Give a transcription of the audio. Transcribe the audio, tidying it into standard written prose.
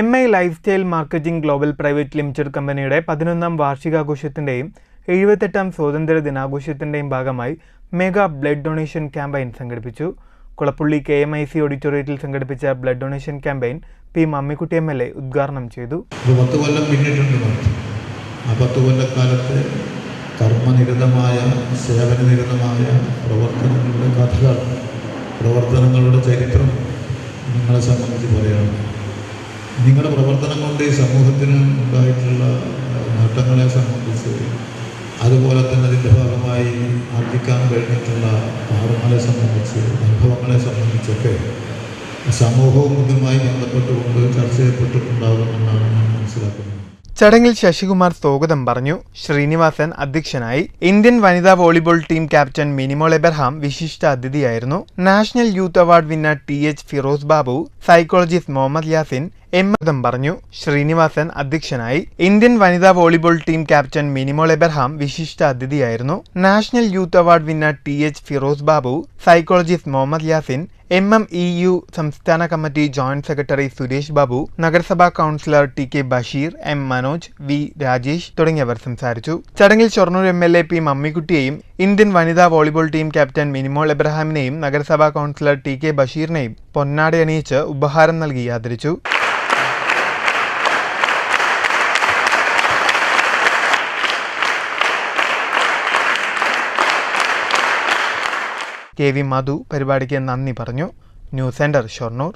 MI lifestyle marketing global private limited കമ്പനിയുടെ 11ാം വാർഷികാഘോഷത്തിന്റെയും 78ാം സ്വാതന്ത്ര്യ ദിനാഘോഷത്തിന്റെയും ഭാഗമായി മെഗാ ബ്ലഡ് ഡൊണേഷൻ ക്യാമ്പയിൻ സംഘടിപ്പിച്ചു. കുളപ്പുള്ളി KMIC ഓഡിറ്റോറിയത്തിൽ സംഘടിപ്പിച്ച blood donation campaign P. Mammikutty MLA ഉദ്ഘാടനം ചെയ്തു. 10 കൊല്ലം പിന്നിട്ടുണ്ട്. ആ 10 കൊല്ലക്കാലത്ത് കർമ്മനിരതമായ സേവനനിരതമായ പ്രവർത്തനങ്ങളുടെ കഥകൾ, പ്രവർത്തനങ്ങളുടെ ചരിത്രം നിങ്ങളെ സംബന്ധിച്ച് പറയുകയാണ്. നിങ്ങളുടെ പ്രവർത്തനം കൊണ്ട് ഈ സമൂഹത്തിന് ഉണ്ടായിട്ടുള്ള നേട്ടങ്ങളെ സംബന്ധിച്ച്, അതുപോലെ തന്നെ അതിൻ്റെ ഭാഗമായി ആർജിക്കാൻ കഴിഞ്ഞിട്ടുള്ള പാഠങ്ങളെ സംബന്ധിച്ച്, അനുഭവങ്ങളെ സംബന്ധിച്ചൊക്കെ സമൂഹവും ഇതുമായി ബന്ധപ്പെട്ടുകൊണ്ട് ചർച്ച ചെയ്യപ്പെട്ടിട്ടുണ്ടാകുമെന്നാണ് ഞാൻ മനസ്സിലാക്കുന്നത്. ചടങ്ങിൽ ശശികുമാർ സ്വാഗതം പറഞ്ഞു. ശ്രീനിവാസൻ അധ്യക്ഷനായി. ഇന്ത്യൻ വനിതാ volleyball team captain Minimol Abraham വിശിഷ്ട അതിഥിയായിരുന്നു. National youth award winner TH Firoz Babu, psychologist Muhammad Yasin പറഞ്ഞു. ശ്രീനിവാസൻ അധ്യക്ഷനായി. ഇന്ത്യൻ വനിതാ volleyball team captain Minimol Abraham വിശിഷ്ട അതിഥിയായിരുന്നു. National youth award winner TH Firoz Babu, psychologist Muhammad Yasin, MMEU സംസ്ഥാന committee joint secretary Suresh Babu, നഗരസഭാ councillor TK Basheer, M. Manoj, V. Rajesh തുടങ്ങിയവർ സംസാരിച്ചു. ചടങ്ങിൽ ഷൊർണൂർ MLA P. മമ്മിക്കുട്ടിയെയും ഇന്ത്യൻ വനിതാ വോളിബോൾ ടീം ക്യാപ്റ്റൻ മിനിമോൾ എബ്രഹാമിനെയും നഗരസഭാ കൗൺസിലർ TK ബഷീറിനെയും പൊന്നാട അണിയിച്ച് ഉപഹാരം നൽകി ആദരിച്ചു. KV മധു പരിപാടിക്ക് നന്ദി പറഞ്ഞു. News centre Shoranur.